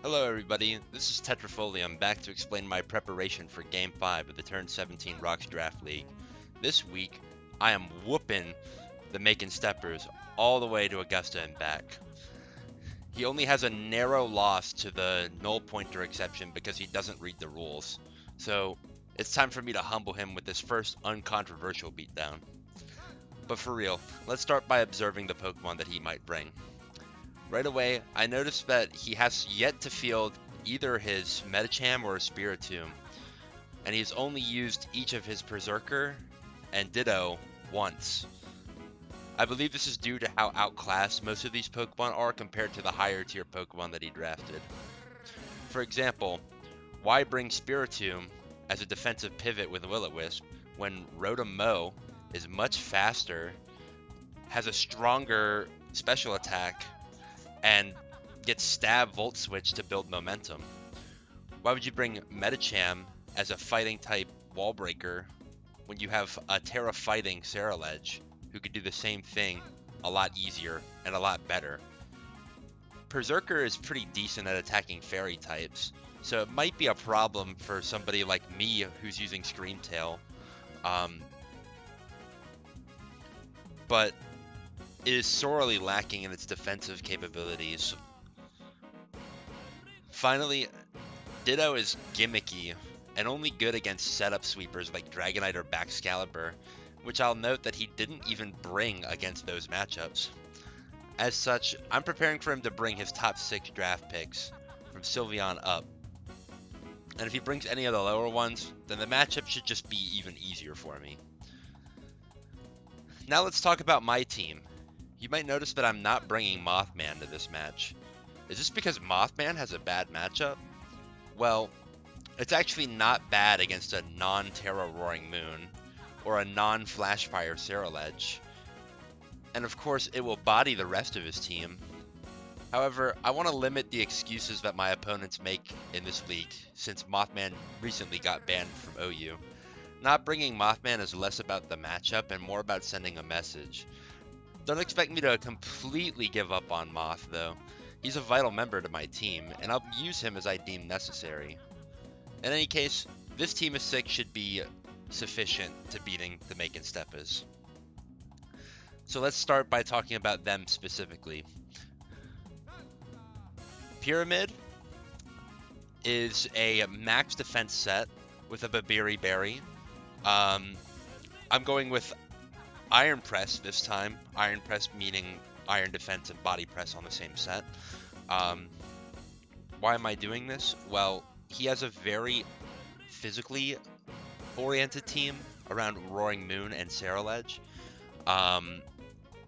Hello everybody, this is Tetrafolium back to explain my preparation for Game 5 of the Turn 17 Rocks Draft League. This week, I am whooping the Macon Steppers all the way to Augusta and back. He only has a narrow loss to the null pointer exception because he doesn't read the rules. So, it's time for me to humble him with this first uncontroversial beatdown. But for real, let's start by observing the Pokemon that he might bring. Right away, I noticed that he has yet to field either his Medicham or his Spiritomb, and he's only used each of his Berserker and Ditto once. I believe this is due to how outclassed most of these Pokemon are compared to the higher tier Pokemon that he drafted. For example, why bring Spiritomb as a defensive pivot with Will-O-Wisp when Rotom-Mow is much faster, has a stronger special attack, and gets Stab Volt Switch to build momentum? Why would you bring Medicham as a fighting type wall breaker when you have a Terra fighting Ceruledge who could do the same thing a lot easier and a lot better? Berserker is pretty decent at attacking fairy types, so it might be a problem for somebody like me who's using Screamtail. But it is sorely lacking in its defensive capabilities. Finally, Ditto is gimmicky and only good against setup sweepers like Dragonite or Baxcalibur, which I'll note that he didn't even bring against those matchups. As such, I'm preparing for him to bring his top 6 draft picks from Sylveon up. And if he brings any of the lower ones, then the matchup should just be even easier for me. Now let's talk about my team. You might notice that I'm not bringing Mothman to this match. Is this because Mothman has a bad matchup? Well, it's actually not bad against a non-Terra Roaring Moon or a non-Flashfire Ceruledge. And of course, it will body the rest of his team. However, I want to limit the excuses that my opponents make in this league since Mothman recently got banned from OU. Not bringing Mothman is less about the matchup and more about sending a message. Don't expect me to completely give up on Moth, though. He's a vital member to my team, and I'll use him as I deem necessary. In any case, this team of 6 should be sufficient to beating the Macon Steppas. So let's start by talking about them specifically. Pyramid is a max defense set with a Babiri Berry. I'm going with Iron Press this time. Iron Press meaning Iron Defense and Body Press on the same set. Why am I doing this? Well, he has a very physically oriented team around Roaring Moon and Ceruledge.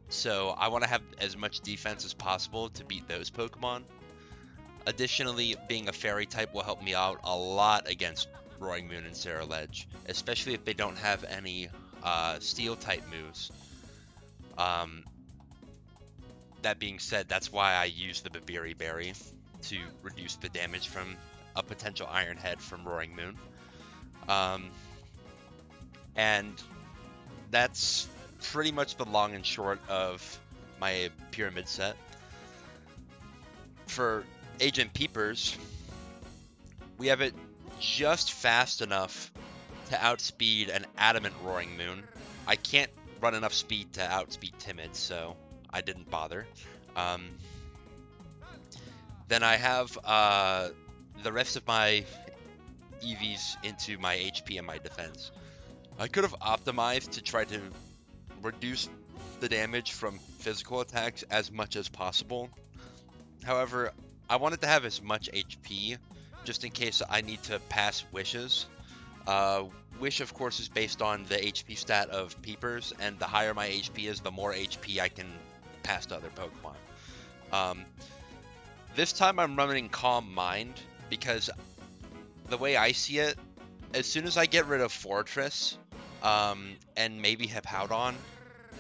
So I want to have as much defense as possible to beat those Pokemon. Additionally, being a fairy type will help me out a lot against Roaring Moon and Ceruledge, especially if they don't have any steel type moves. That being said, that's why I use the Babiri Berry to reduce the damage from a potential Iron Head from Roaring Moon. And that's pretty much the long and short of my Pyramid set. For Agent Peepers, we have it just fast enough to outspeed an adamant Roaring Moon. I can't run enough speed to outspeed Timid, so I didn't bother. Then I have the rest of my EVs into my HP and my defense. I could have optimized to try to reduce the damage from physical attacks as much as possible. However, I wanted to have as much HP just in case I need to pass wishes. Wish, of course, is based on the HP stat of Peepers, and the higher my HP is, the more HP I can pass to other Pokemon. This time I'm running Calm Mind because the way I see it, as soon as I get rid of Fortress, and maybe Hippowdon,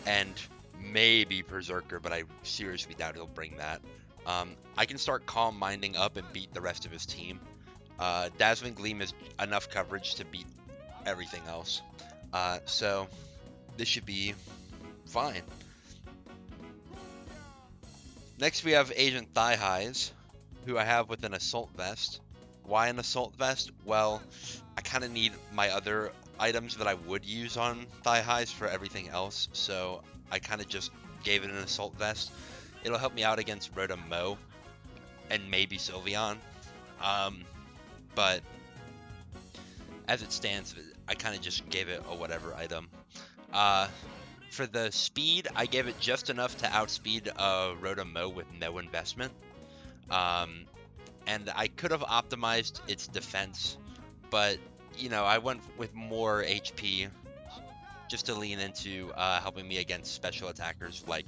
and maybe Berserker, but I seriously doubt he'll bring that, I can start Calm Minding up and beat the rest of his team. Dazzling Gleam is enough coverage to beat everything else. So this should be fine. Next we have Agent Thigh Highs. who I have with an assault vest. Why an assault vest? Well, I kind of need my other items that I would use on thigh highs for everything else, so I kind of just gave it an assault vest. It'll help me out against Rhoda Mo and maybe Sylveon, but as it stands, I kind of just gave it a whatever item. For the speed, I gave it just enough to outspeed Rhoda Mo with no investment. And I could have optimized its defense, but you know, I went with more HP just to lean into helping me against special attackers like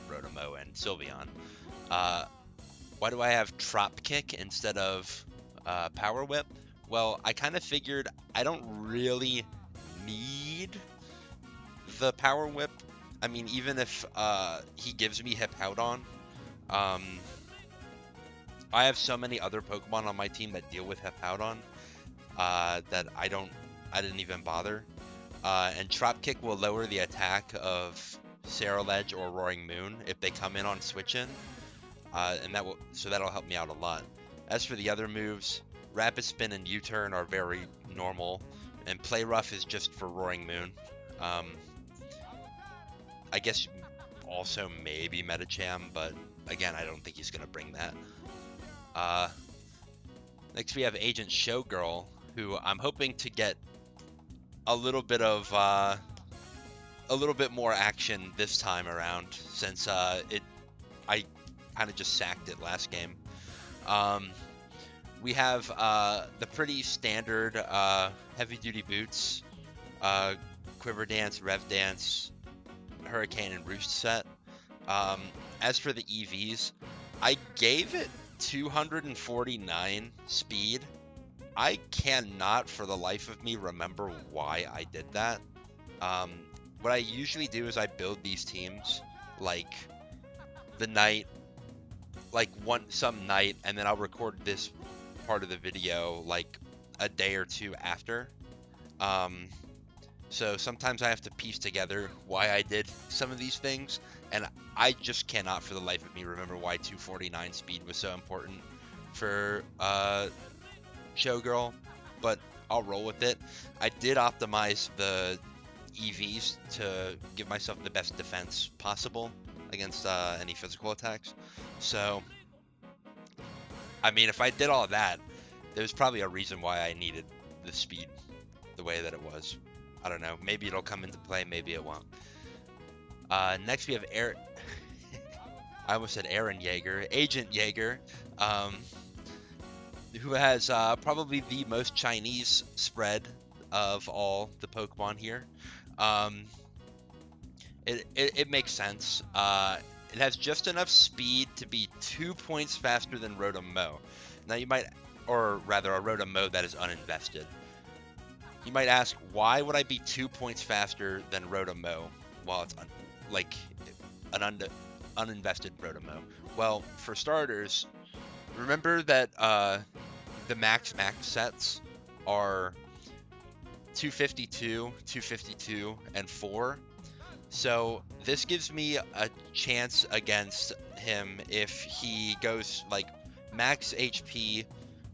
Rhoda Mo and Sylveon. Why do I have Trop Kick instead of Power Whip? Well, I kind of figured I don't really need the Power Whip. I mean, even if he gives me Hippowdon, I have so many other Pokemon on my team that deal with Hippowdon that I didn't even bother. And Trop Kick will lower the attack of Ceruledge or Roaring Moon if they come in on switch in, and that'll help me out a lot. As for the other moves, Rapid Spin and U-Turn are very normal, and Play Rough is just for Roaring Moon. I guess also maybe Medicham, but again, I don't think he's gonna bring that. Next we have Agent Showgirl, who I'm hoping to get a little bit more action this time around, since I kind of just sacked it last game. We have the pretty standard heavy duty boots, Quiver Dance, Rev Dance, Hurricane, and Roost set. As for the EVs, I gave it 249 speed. I cannot for the life of me remember why I did that. What I usually do is I build these teams like the night, like some night, and then I'll record this part of the video like a day or two after. So sometimes I have to piece together why I did some of these things, and I just cannot for the life of me remember why 249 speed was so important for Showgirl, but I'll roll with it. I did optimize the EVs to give myself the best defense possible against any physical attacks. So, I mean, if I did all that, there's probably a reason why I needed the speed the way that it was. I don't know. Maybe it'll come into play. Maybe it won't. Next, we have I almost said Aaron Yeager, Agent Yeager, who has probably the most Chinese spread of all the Pokemon here. It makes sense. It has just enough speed to be 2 points faster than Rhoda Mo. Now you might, or rather a Rhoda Mo that is uninvested. You might ask, why would I be 2 points faster than Rhoda Mo while it's an uninvested Rhoda Mo? Well, for starters, remember that the max sets are 252, 252, and 4. So this gives me a chance against him if he goes like max HP,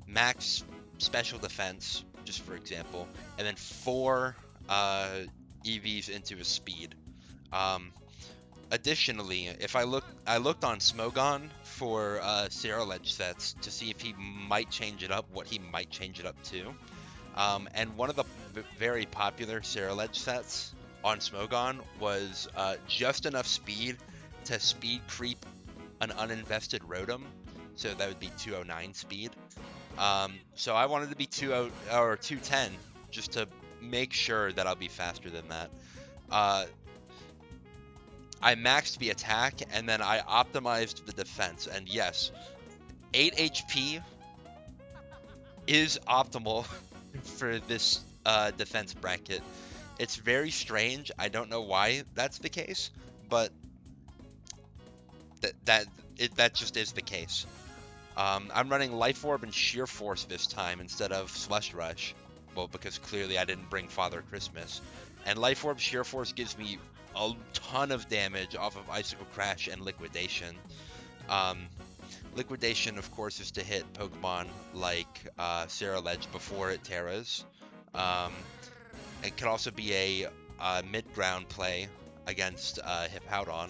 max special defense, just for example, and then 4 EVs into his speed. Additionally, if I looked on Smogon for Ceruledge sets to see if he might change it up, what he might change it up to. And one of the very popular Ceruledge sets on Smogon was just enough speed to speed creep an uninvested Rotom, so that would be 209 speed. So I wanted to be 210 just to make sure that I'll be faster than that. I maxed the attack and then I optimized the defense, and yes, 8 HP is optimal for this defense bracket. It's very strange. I don't know why that's the case, but that just is the case. I'm running Life Orb and Sheer Force this time instead of Slush Rush. Well, because clearly I didn't bring Father Christmas. And Life Orb Sheer Force gives me a ton of damage off of Icicle Crash and Liquidation. Liquidation, of course, is to hit Pokemon like Ceruledge before it Terras. It can also be a mid-ground play against Hippowdon.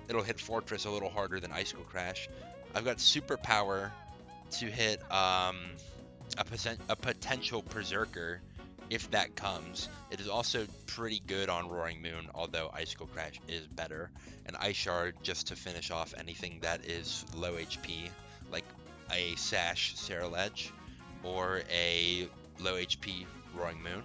It'll hit Fortress a little harder than Icicle Crash. I've got Super Power to hit a potential Berserker if that comes. It is also pretty good on Roaring Moon, although Icicle Crash is better. And Ice Shard just to finish off anything that is low HP, like a Sash Ceruledge or a low HP Roaring Moon.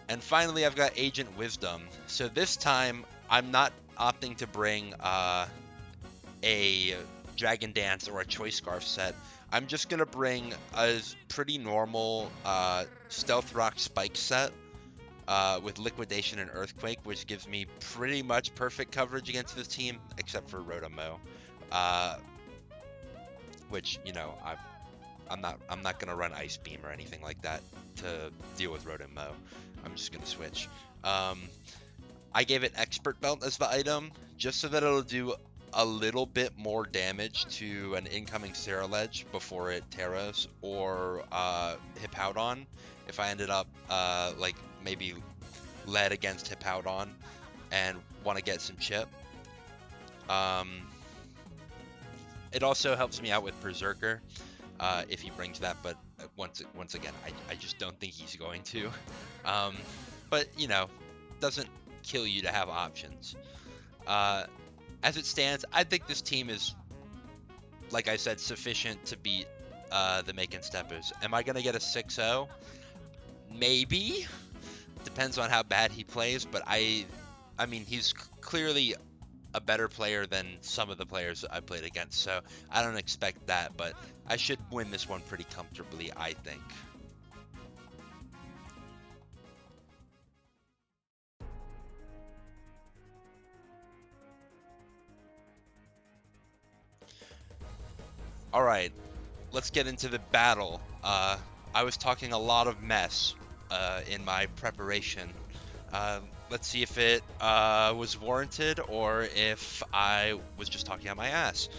And finally, I've got Agent Wisdom. So this time, I'm not opting to bring a Dragon Dance or a Choice Scarf set. I'm just going to bring a pretty normal Stealth Rock Spike set with Liquidation and Earthquake, which gives me pretty much perfect coverage against this team, except for Rotom-Mow. Which, you know, I'm not going to run Ice Beam or anything like that to deal with Rotom-Mow. I'm just going to switch. I gave it Expert Belt as the item, just so that it'll do a little bit more damage to an incoming Ceruledge before it Terras, or Hippowdon, if I ended up like maybe led against Hippowdon and want to get some chip. It also helps me out with Berserker if he brings that, but once again, I just don't think he's going to. But, you know, doesn't kill you to have options. As it stands, I think this team is, like I said, sufficient to beat the Macon Steppas. Am I going to get a 6-0? Maybe. Depends on how bad he plays, but I mean, he's clearly a better player than some of the players I played against, so I don't expect that, but I should win this one pretty comfortably, I think. Alright, let's get into the battle. I was talking a lot of mess in my preparation. Let's see if it was warranted or if I was just talking out my ass.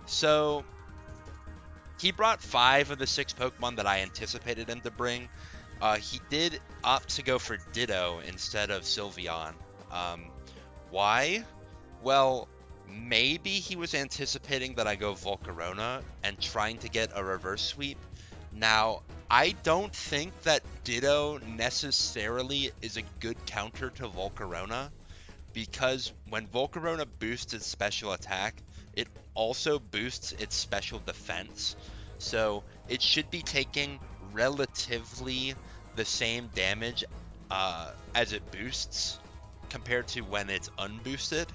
So, he brought 5 of the 6 Pokemon that I anticipated him to bring. He did opt to go for Ditto instead of Sylveon. Why? Well, maybe he was anticipating that I go Volcarona and trying to get a reverse sweep. Now, I don't think that Ditto necessarily is a good counter to Volcarona, because when Volcarona boosts its special attack, it also boosts its special defense. So it should be taking relatively the same damage as it boosts compared to when it's unboosted.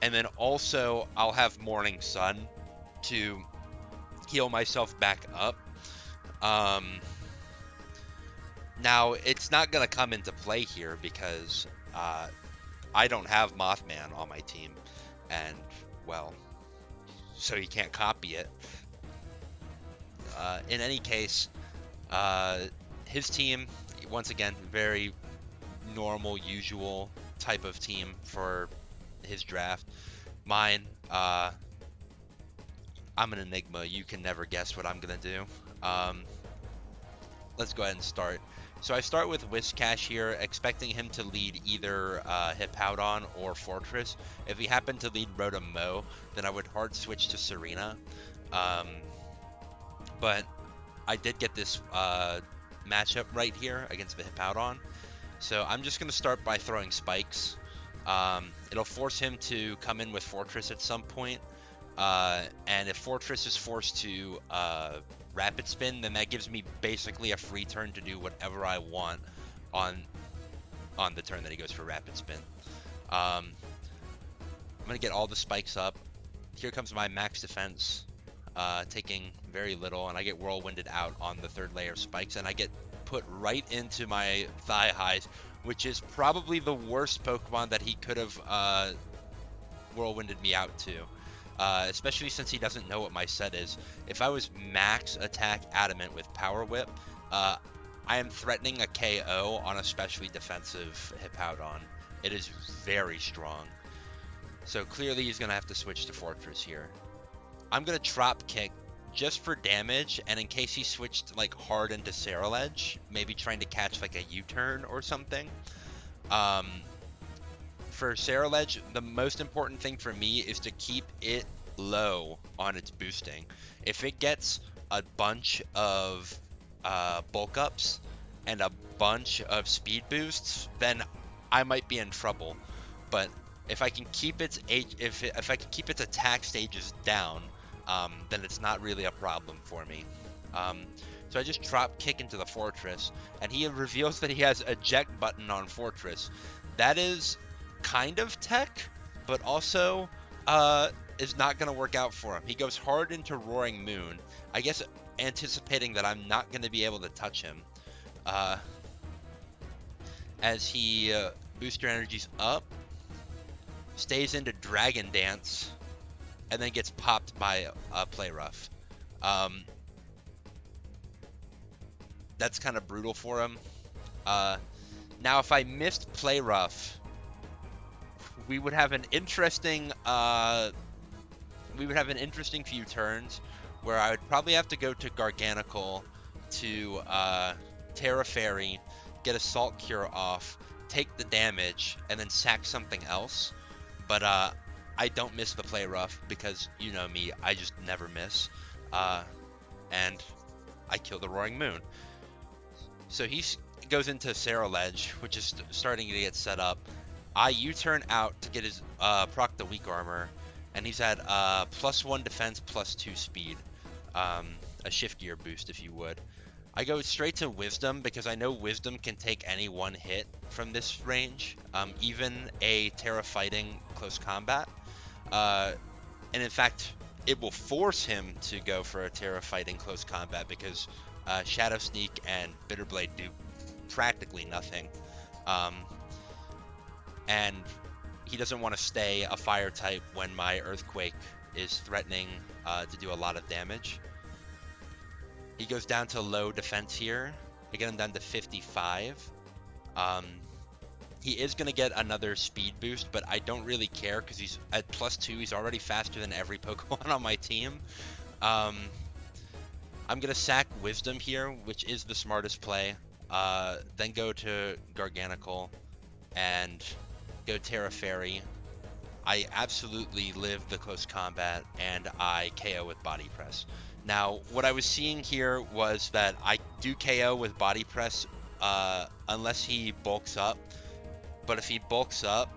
And then also I'll have Morning Sun to heal myself back up. Now, it's not going to come into play here because I don't have Mothman on my team, and, well, so you can't copy it. In any case, his team, once again, very normal, usual type of team for his draft. Mine, I'm an enigma. You can never guess what I'm going to do. Let's go ahead and start. So I start with Whiscash here, expecting him to lead either Hippowdon or Fortress. If he happened to lead Rotom-Mow, then I would hard switch to Serena. But I did get this matchup right here against the Hippowdon. So I'm just going to start by throwing spikes. It'll force him to come in with Fortress at some point. And if Fortress is forced to Rapid Spin, then that gives me basically a free turn to do whatever I want on the turn that he goes for Rapid Spin. I'm going to get all the spikes up. Here comes my max defense, taking very little, and I get Whirlwinded out on the 3rd layer of spikes, and I get put right into my Thigh Highs, which is probably the worst Pokemon that he could have Whirlwinded me out to. Especially since he doesn't know what my set is. If I was max attack adamant with Power Whip, I am threatening a KO on a specially defensive Hippowdon. It is very strong. So clearly he's going to have to switch to Fortress here. I'm going to Trop Kick just for damage, and in case he switched like hard into Ceruledge, maybe trying to catch like a U-turn or something. For Ceruledge, the most important thing for me is to keep it low on its boosting. If it gets a bunch of bulk ups and a bunch of speed boosts, then I might be in trouble. But if I can keep its if I can keep its attack stages down, then it's not really a problem for me. So I just drop kick into the Fortress, and he reveals that he has eject button on Fortress. That is kind of tech, but also is not going to work out for him. He goes hard into Roaring Moon, I guess anticipating that I'm not going to be able to touch him. As he booster energies up, stays into Dragon Dance, and then gets popped by Play Rough. That's kind of brutal for him. Now, if I missed Play Rough, we would have an interesting few turns where I would probably have to go to Garganical to Terra Fairy, get Assault Cure off, take the damage, and then sack something else. But I don't miss the Play Rough because, you know me, I just never miss. And I kill the Roaring Moon. So he goes into Ceruledge, which is starting to get set up. I U-turn out to get his proc the weak armor, and he's at +1 defense, +2 speed. A shift gear boost, if you would. I go straight to Wisdom because I know Wisdom can take any one hit from this range, even a Terra Fighting close combat. And in fact, it will force him to go for a Terra Fighting close combat because Shadow Sneak and Bitterblade do practically nothing. And he doesn't want to stay a fire type when my Earthquake is threatening to do a lot of damage. He goes down to low defense here. I get him down to 55. He is going to get another speed boost, but I don't really care because he's at +2. He's already faster than every Pokemon on my team. I'm going to sack Wisdom here, which is the smartest play. Then go to Garganical and go Terra Fairy. I absolutely live the close combat, and I KO with Body Press. Now, what I was seeing here was that I do KO with Body Press unless he bulks up. But if he bulks up,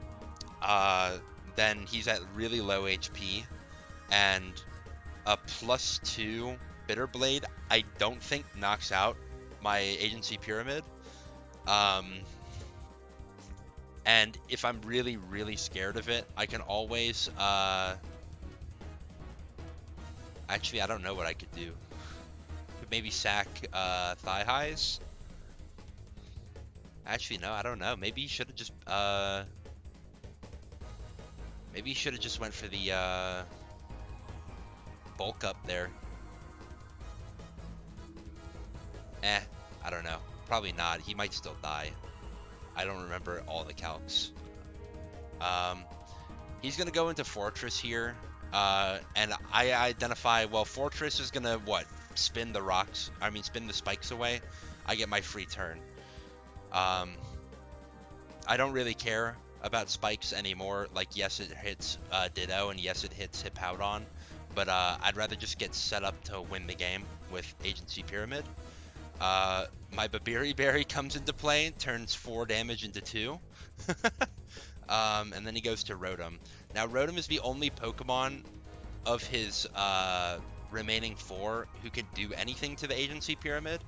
then he's at really low HP. And a +2 Bitterblade, I don't think knocks out my Agency Pyramid. And if I'm really, really scared of it, I can always... Actually, I don't know what I could do. Could maybe sack Thigh Highs? Actually, no, I don't know. Maybe he should have just... maybe he should have just went for the bulk up there. I don't know. Probably not. He might still die. I don't remember all the calcs. He's going to go into Fortress here. And I identify, well, Fortress is going to, spin the rocks. I mean, spin the spikes away. I get my free turn. I don't really care about spikes anymore. Like, yes, it hits Ditto, and yes, it hits Hippowdon. But I'd rather just get set up to win the game with Agency Pyramid. My Babiri Berry comes into play, turns 4 damage into 2. And then he goes to Rotom. Now, Rotom is the only Pokemon of his remaining 4 who can do anything to the Agency Pyramid.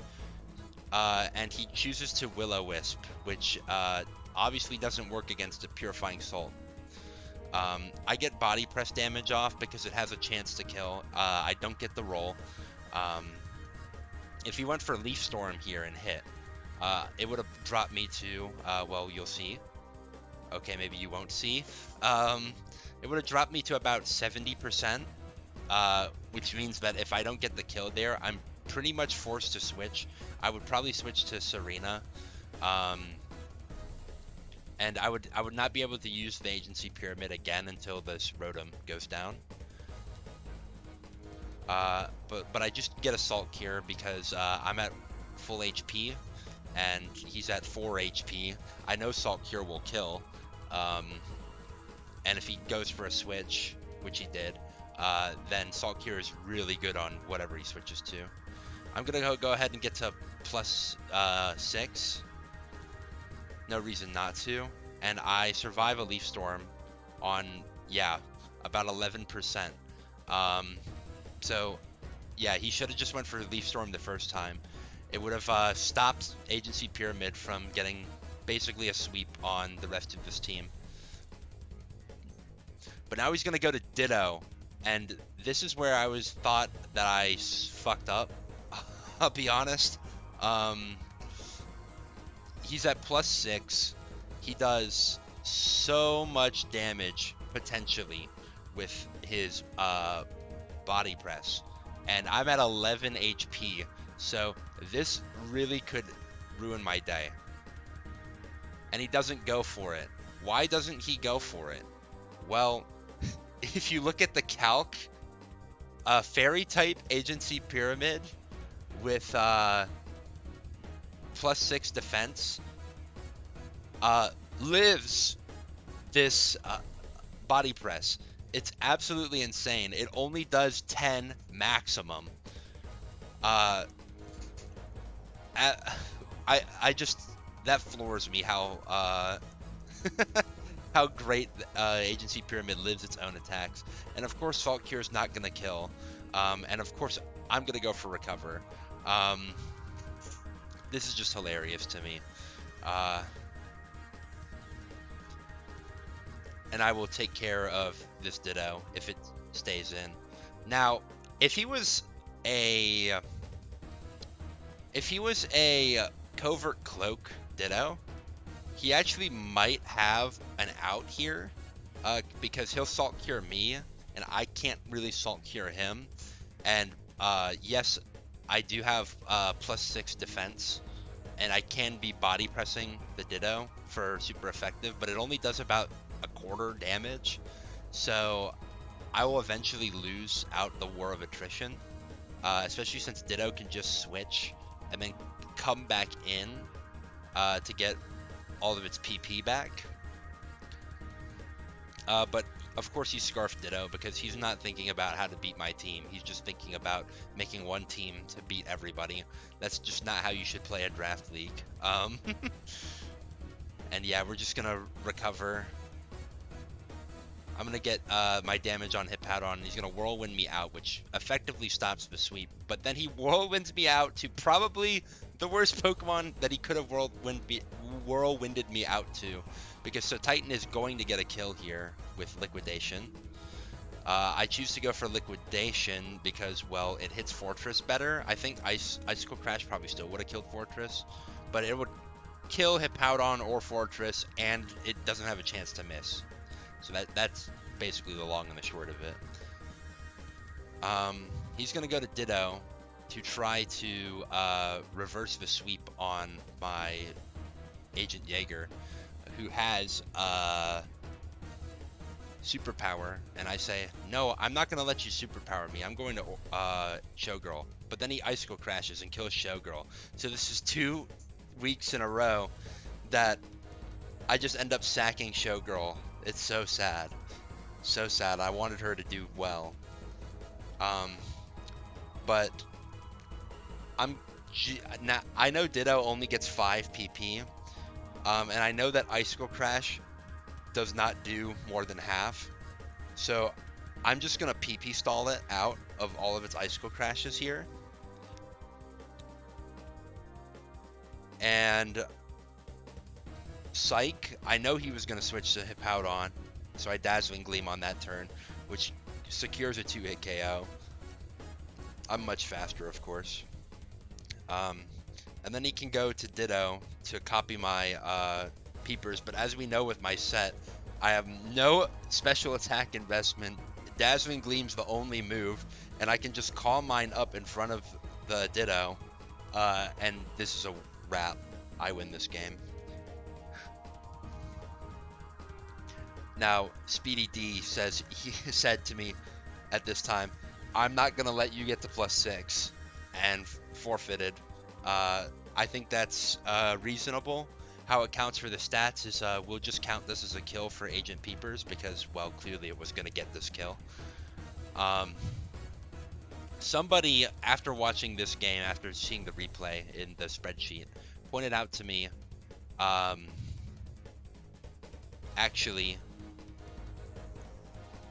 And he chooses to Will-O-Wisp, which obviously doesn't work against a Purifying Salt. I get Body Press damage off because it has a chance to kill. I don't get the roll. If he went for Leaf Storm here and hit, it would have dropped me to, well, you'll see. Okay, maybe you won't see. It would have dropped me to about 70%, which means that if I don't get the kill there, I'm pretty much forced to switch. I would probably switch to Serena. And I would not be able to use the agency pyramid again until this Rotom goes down. But I just get Assault Cure because I'm at full HP and he's at 4 HP. I know Assault Cure will kill. And if he goes for a switch, which he did, then Assault Cure is really good on whatever he switches to. I'm gonna go ahead and get to plus 6. No reason not to. And I survive a Leaf Storm on, yeah, about 11%. So, yeah, he should have just went for Leaf Storm the first time. It would have stopped Agency Pyramid from getting basically a sweep on the rest of this team. But now he's going to go to Ditto. And this is where I thought that I fucked up. I'll be honest. He's at plus 6. He does so much damage potentially with his body press, and I'm at 11 HP, so this really could ruin my day. And he doesn't go for it. Why doesn't he go for it? Well, if you look at the calc, Fairy type Agency Pyramid with plus 6 defense lives this body press. It's absolutely insane. It only does 10 maximum. I just, that floors me how how great Agency Pyramid lives its own attacks. And of course Salt Cure is not gonna kill. And of course I'm gonna go for Recover. This is just hilarious to me. And I will take care of this Ditto if it stays in. Now, if he was a Covert Cloak Ditto, he actually might have an out here, because he'll Salt Cure me, and I can't really Salt Cure him. And yes, I do have plus 6 defense, and I can be body pressing the Ditto for super effective, but it only does about a quarter damage, so I will eventually lose out the War of Attrition, especially since Ditto can just switch and then come back in to get all of its PP back. But of course he's Scarf Ditto because he's not thinking about how to beat my team. He's just thinking about making one team to beat everybody. That's just not how you should play a draft league. And yeah, we're just gonna recover. I'm going to get my damage on Hippowdon, and he's going to Whirlwind me out, which effectively stops the sweep. But then he Whirlwinds me out to probably the worst Pokemon that he could have Whirlwinded me out to. Because so Titan is going to get a kill here with Liquidation. I choose to go for Liquidation because, well, it hits Fortress better. I think Icicle Crash probably still would have killed Fortress. But it would kill Hippowdon or Fortress, and it doesn't have a chance to miss. So that's basically the long and the short of it. He's going to go to Ditto to try to reverse the sweep on my Agent Jaeger, who has Superpower. And I say, no, I'm not going to let you Superpower me. I'm going to Showgirl. But then he Icicle Crashes and kills Showgirl. So this is 2 weeks in a row that I just end up sacking Showgirl. It's so sad. So sad. I wanted her to do well. But I know Ditto only gets 5 PP. And I know that Icicle Crash does not do more than half. So I'm just going to PP stall it out of all of its Icicle Crashes here. And Psych, I know he was going to switch to Hippowdon, so I Dazzling Gleam on that turn, which secures a 2-hit KO. I'm much faster, of course. And then he can go to Ditto to copy my Peepers, but as we know with my set, I have no special attack investment. Dazzling Gleam's the only move, and I can just call mine up in front of the Ditto, and this is a wrap. I win this game. Now, Speedy D says, he said to me at this time, I'm not going to let you get to +6, and forfeited. I think that's reasonable. How it counts for the stats is we'll just count this as a kill for Agent Peepers because, well, clearly it was going to get this kill. Somebody, after watching this game, after seeing the replay in the spreadsheet, pointed out to me, actually,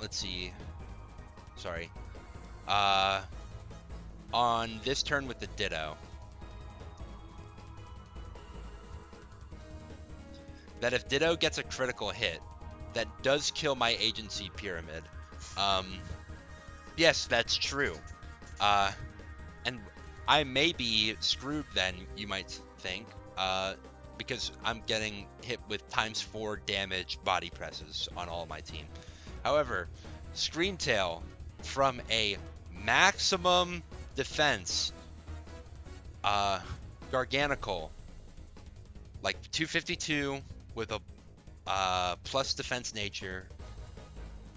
let's see, sorry, on this turn with the Ditto, that if Ditto gets a critical hit, that does kill my agency pyramid. Yes, that's true. And I may be screwed then, you might think, because I'm getting hit with ×4 damage body presses on all my team. However, Screamtail from a maximum defense, Garganical, like 252 with a plus defense nature,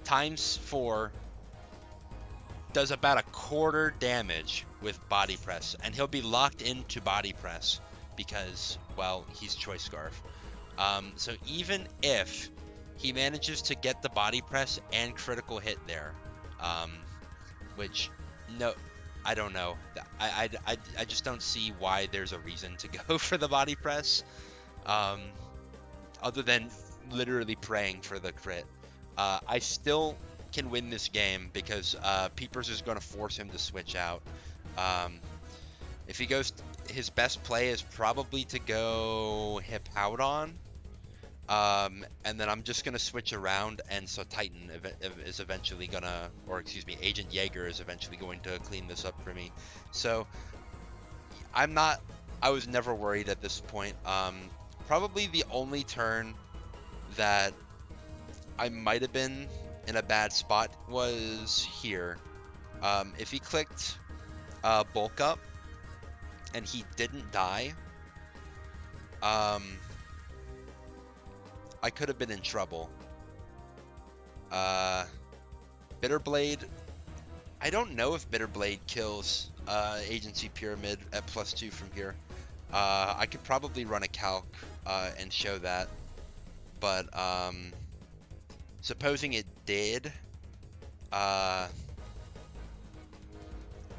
×4, does about a quarter damage with body press, and he'll be locked into body press because, well, he's Choice Scarf. So even if he manages to get the body press and critical hit there, which, no, I don't know. I just don't see why there's a reason to go for the body press, other than literally praying for the crit. I still can win this game because Peepers is going to force him to switch out. If he goes, his best play is probably to go Hippowdon, and then I'm just going to switch around, and so Titan is eventually going to, or excuse me, Agent Jaeger is eventually going to clean this up for me. So I was never worried at this point. Probably the only turn that I might have been in a bad spot was here. If he clicked bulk up and he didn't die, I could have been in trouble. Bitterblade, I don't know if Bitterblade kills Agency Pyramid at +2 from here. I could probably run a calc and show that, but supposing it did,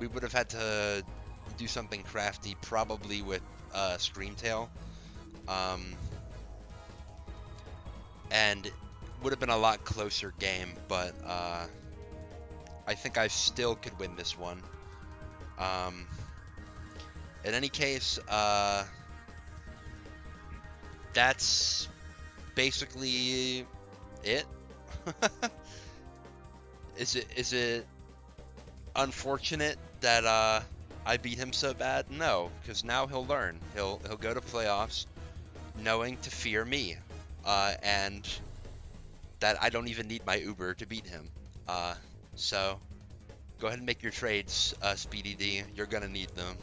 we would have had to do something crafty, probably with Screamtail, and would have been a lot closer game, but I think I still could win this one. In any case, that's basically it. Is it unfortunate that I beat him so bad? No, because now he'll learn. He'll go to playoffs knowing to fear me, and that I don't even need my Uber to beat him. So go ahead and make your trades, Speedy D. You're gonna need them.